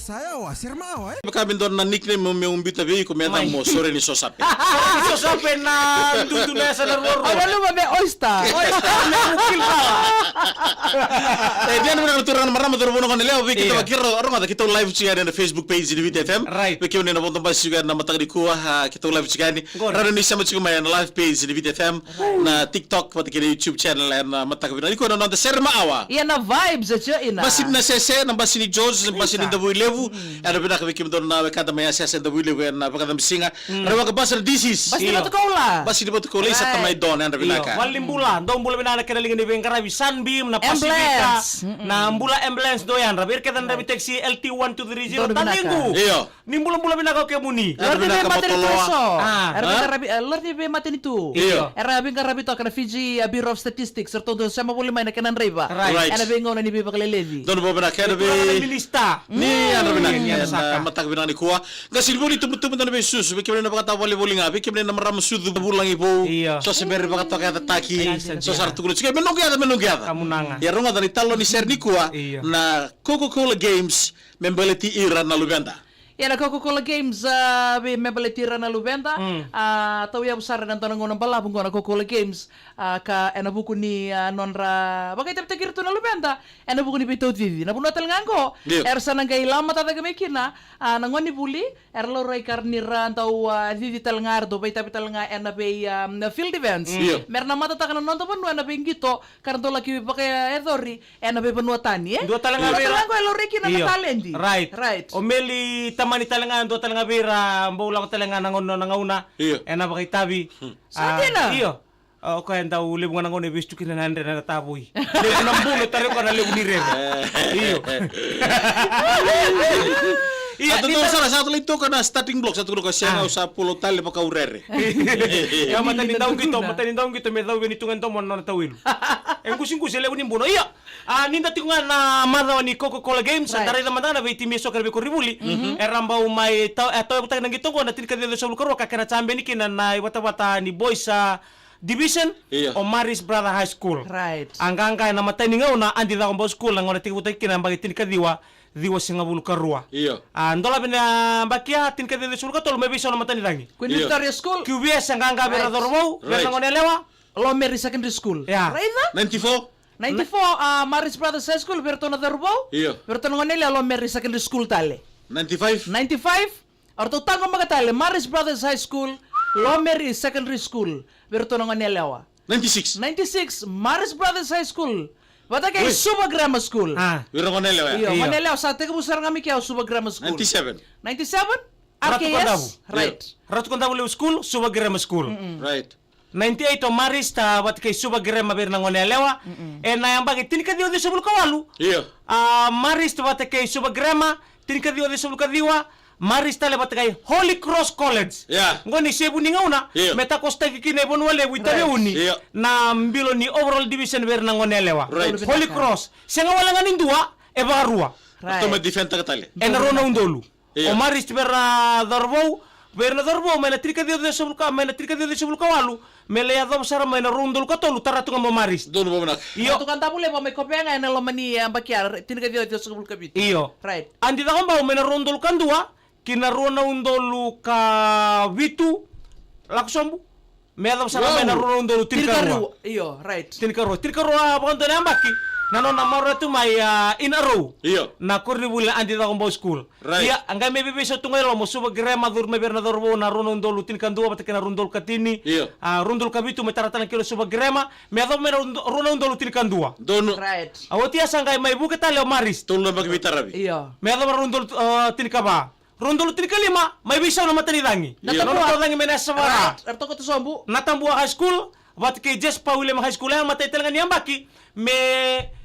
saya wa sirma wa. Kami doon na nickname mo may umbita bi kumenta mo sore ni sosape. Sosape na dudunya sa narwaro. Ano naman may oyster? Oyster na mukil ka. Dia naman naturan marama turbo no kanila. Kita makiro orang ada kita live siya na Facebook page ni Vita FM. Right. Kita na nabong tambas juga na matag di kuha kita live siya ni. Rano ni sama juga may live page ni Vita FM na TikTok pati kini YouTube channel na matag bina. Iko na nonte serma awa. Yan na vibes at siya ina. Basin na sese na basin ni George, basin ni Dabu Levu. Ano bina kami kim doon na kada may sese Dabu Levu na pagkadam singa. Ano ka basal disease. Basta na to kaula. Basin mo to kulay sa tamay doon ano bina ka. Walim bulan, dong bulan bina kinalingan ni Bengkarabi Sunbeam na Pacifica na ambula ambulance doyan. Rabir kita na taxi LT1230 talingu. Iyo. Ni bulan-bulan bina kau kemuni. Lord ni be mati nito so. Arabi Lord ni be mati nito. Iyo. Arabi ka rabi to kana Fiji Bureau of Statistics serto do sama boleh main kanan riba. Right. Ana be ngona ni be pakalelevi. Doon mo bina kaya Ito na minista. Ni ano bina Saka. matag bina ni kuha. Kasi buli tumutumut na besus. Bikim na pakata wali-wali nga. Bikim na maram sudu bulang ipo. Iya. So sebenarnya pakata kaya taki. Iya. So sartu kulo. Sige menunggyada. Kamu nanga. Ya ronga dari talo ni ser ni kuha Iya. na Coca-Cola Games membeleti Iran na Luganda. Yan na Coca-Cola Games be mebaletira na lubenda. Tahu ya besar dan tanong ngonong balabong na Coca-Cola Games ka enabuku ni nonra bagay tapos takir to na lubenda. Enabuku ni Pito Vivi. Na puno tal ngango. Ersa nang kay lama tata gamekina nangon ni buli erlo ray karnira tau Vivi tal ngardo bay tapi tal nga ena be field events. Merna mata ta kana nonto panu ena be ngito karena to laki pakai edori ena be penuatani Dua talang Talang ko elo rekina na talendi. Right. Omeli tamani talangan do talang bira mbula ko talangan nangauna. Iyo. Ena bakay tabi. Satina. Iyo. O kaya daw libungan nangauna bistu kinanandre na taboy. Lebu nang bulo tare ko na lebu ni rebe. Iyo. Atau tuh salah satu itu karena starting block satu luka siang usah pulau tali maka urere. Ya matanin daw gito me daw benitungan to mon na tawil. Kusing lebu ni buno. Iya. Ninda tingan na madaw ni Coca-Cola Games dari naman na beti meso karbe ko ribuli. Erambau may taw butak nang gito ko na tin kadelo sa lukaro ka kana chambe ni kinan na wata-wata ni boys sa division o Maris Brother High School. Right. Angkangka na matanin ngaw na andi daw ko school nang ona tikutak kinan bagi tin kadiwa diwa singa bulu karua. Iya. Andola bina bakia tin kadelo sul katol me biso na matanin dangi. Queen Victoria School. QBS angkangka bera dormo, bera ngone lewa. Lomer Secondary School. Ya. Right? 94. 94 Maris Brothers High School berto na darbo. Iya. Berto na nila Lomer Secondary School tale. 95. 95 orto tango magatale Maris Brothers High School, Lomer Secondary School berto na nila wa. 96. 96 Maris Brothers High School. Bata kay Suba Grammar School. Wiro konele Iyo, ya. Manila sa tega busar ngami kay Suba Grammar School. 97. 97 Ratu Kondabu. Right. Ratu Kondabu School, Suba Grammar School. Right. 98 o Maris ta wat kay Suba Grammar ber nangone lewa. Na yang bagi tin kadiwa di subul kawalu. Iya. Maris ta wat kay Suba Grammar, tin kadiwa di subul kadiwa. Maris ta lebat kay Holy Cross College. Yeah. Ngoni sebu ni ngauna, meta kosta kikine bon wale wita uni. Na mbilo ni overall division ber nangone lewa. Right. Holy Cross. Senga wala nganin dua e barua. Atau may defend ta katali. Enarona undolu. Yeah. O Maris ber na dorbo mena trika dio de subul kawalu mele ya dom sara mena rundul katolu taratu ngamo Maris. Doon mo nak. Iyo. Tu kan tabule pa may kopya nga na lomani bakiar tinga dio dio subul kabit. Iyo. Right. Andi da kamba mena rundul kan dua kinaruna undolu ka vitu laksombu. Mela sara mena rundul undolu tinkaru. Iyo, right. Tinkaru abon to nambaki. Nano na mara tu may in a row. Iyo. Na kurni bula andi da kombo school. Right. Iya, angga me bebe so tungelo mo suba grema dur me bernador bo na rondo lutin kan dua batakena rundol katini. Iyo. Rundol kabitu me taratana kilo suba grema me ado me rondo lutin kan dua. Doon. Right. Awotia sangga may buka tale o Maris. Tulo magmitarabi. Iyo. Me ado rundol tin kaba. Rundol lutin kalima may bisa na matani dangi. Natabuha. Dangi me nasawara. Right. Erto ko to sombu. Natambua high school. Wat kay Jess Paulem High School ang matay talaga niyang baki me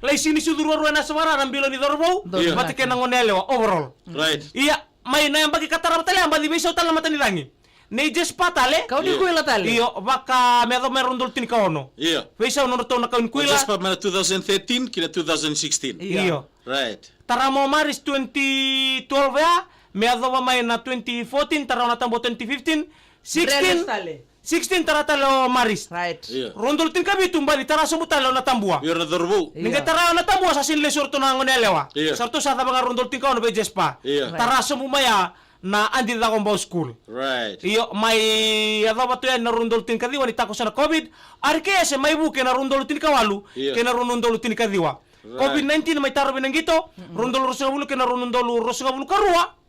lay sinisuduro na sawara ng bilo ni Dorbo wat kay nangonelo overall Right. iya may na yung baki katara tali ang bali beso tala matani dangi ni Jess patale Kau di kuila tali. iyo baka meron dul tin kaono Iya. beso no to na kaun kuila Just pa mana 2013 kina 2016. iyo Right. tara mo Maris 2012 ya me ado may na 2014 tara na tambo 2015 16 16 taratalo Maris. Right. Iya. Rondol tin kami tumbali taraso butalo na tambua. Yun na dorbo. Iya. Ninga taraw na tambua sa sinle sorto na ngonelewa. Iya. Sarto sa tabang rondol tin kao na bejespa. Iya. Taraso mo maya na andi da kombo school. Right. Iyo may adaba to yan na rondol tin kadiwa ni tako sa na COVID. Ari kaya sa may buke na rondol tin kawalu Iya. kaya na rondol tin kadiwa. Right. COVID-19 may taro binang gito. Rondol rosagabulu kaya na rondol rosagabulu karua.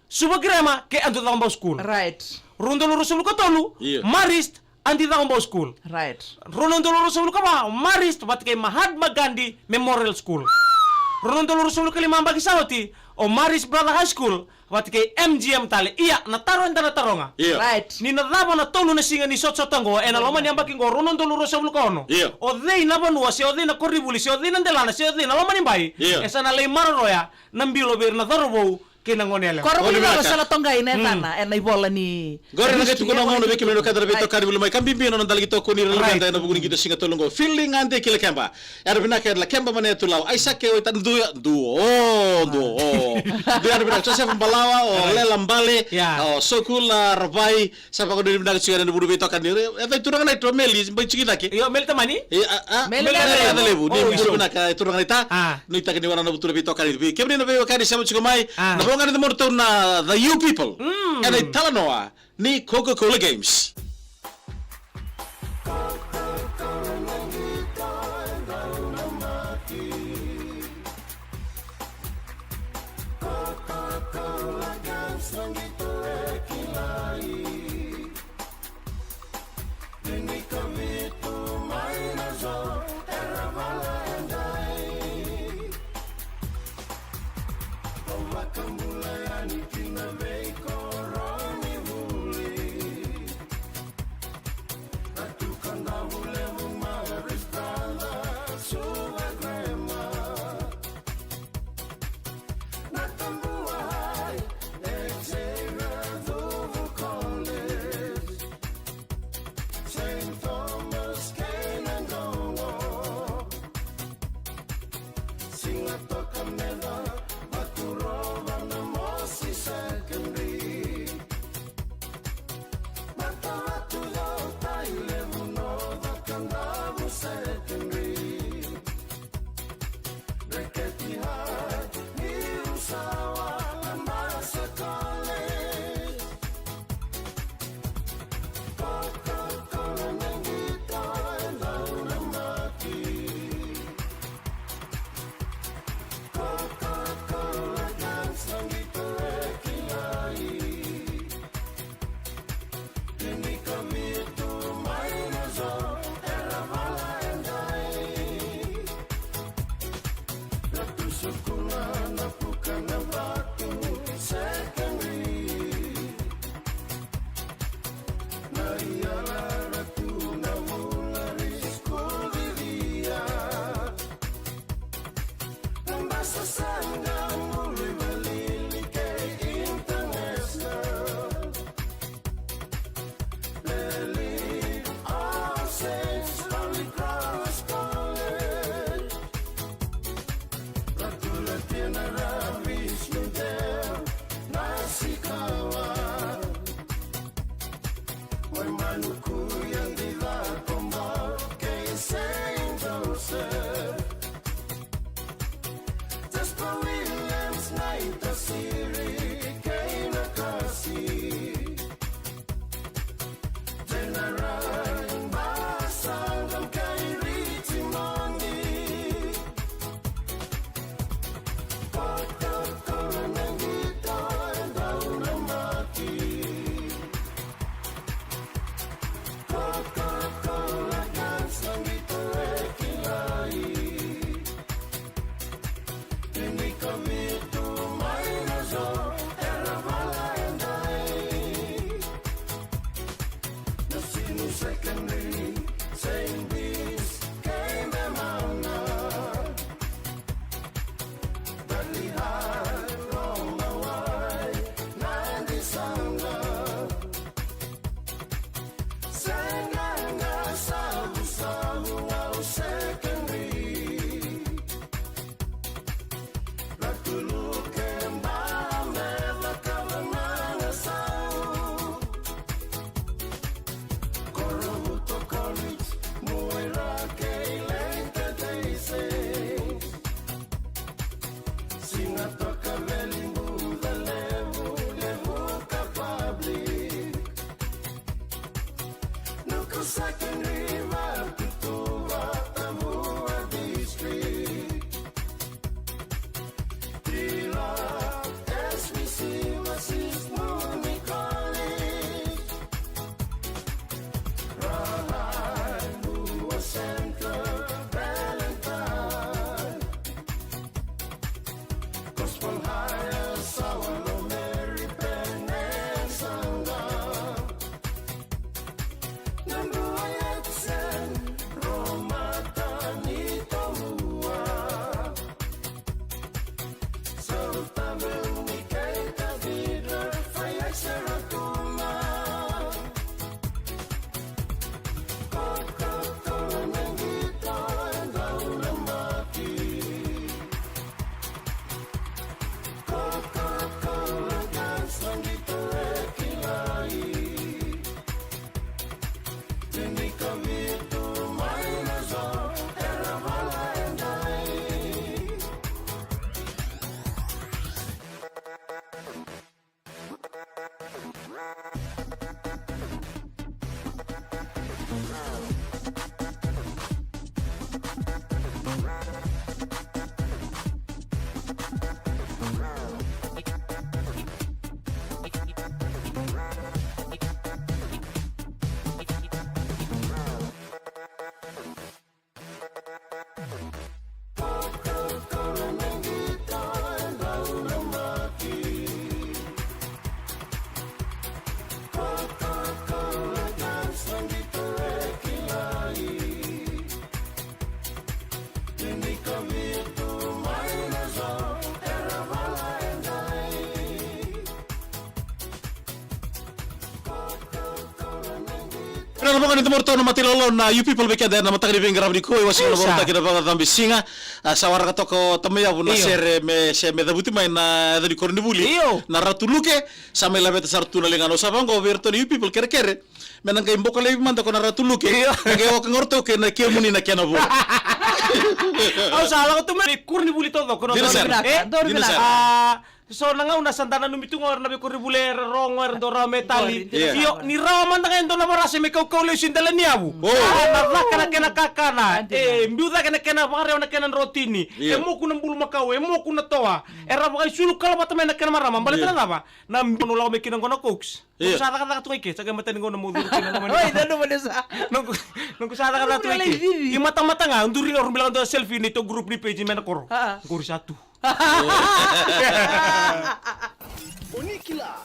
Subagrema kaya ando da kombo school. Right. Rondol rosagabulu katolu. Iya. Marist andi da kombo school. Right. Rondol rosagabulu kaba Marist bat kay Mahatma Gandhi Memorial School. Rondol rosagabulu kalima bagi sawati o Marist Brother High School wat kay MGM tali. Iya nataron da nataronga. Iya. Right. Ni nadaba na tolu na singa ni sotsotango e na loman yamba kingo ronon dolo rosa vulkono. Iya. O dei na banua se o dei na korribuli se o dei na delana se o dei na loman imbai. Iya. Esa na lei maroya nambilo ber na dorobo kinangonele. Koro Oh, buli dimana, na Kak? sala tonga ina tana ena ibola ni. Gore na gitu kuna ngono beki meno kadar beto kari bulmai kambi bino non dalgi to kuni Right. relanda na buguni gitu singa tolongo feeling ande kile kemba yar bina ke la kemba mane tulau aisa ke oitan du yar bina chose pembalawa o lela mbale Ya. o sokula rabai sapa ko bina ke singa buru beto kan dire eta turang na to meli bai chiki Yo mel tamani. Meli ada lebu ni Oh, buru iso. bina ka turang ita Ah. no ita ke ni wana na butur beto kan dire kemni na be kan sama chiko mai Ah. na bonga na morto na the you people and they talanoa ni Coca-Cola Games. Naman kanito morto na matilolo na you people bekada na matagri pingrab ni ko iwas na morta kina pa tambi singa sawar ka toko tamaya bu na sere me dabuti mai na dari korni buli na ratuluke sa me labeta sartu na lengano sa bango verto you people kere kere menang kay imbo kale manda ko na ratuluke kay o ngorto ke na kemuni na kena bu au sala ko tume korni buli todo kono so nanga una santana numitungo na be koribule rongo dora metali io ni rawa manda kay ndona marase me kau le sindala ni abu na rakana kena kakana mbiuda kena bare ona kena rotini mo kuna mbulu makau mo kuna toa era bagai sulu kala batame na kena marama bale tana ba na mbono lawo me kina ngono cooks sa kata tu ike saga mata ngono mudur kina ngono oi dano manesa nungku sa kata tu ike mata nga unduri orang bilang do selfie ni to grup ni page mena koro kuri satu Onikila,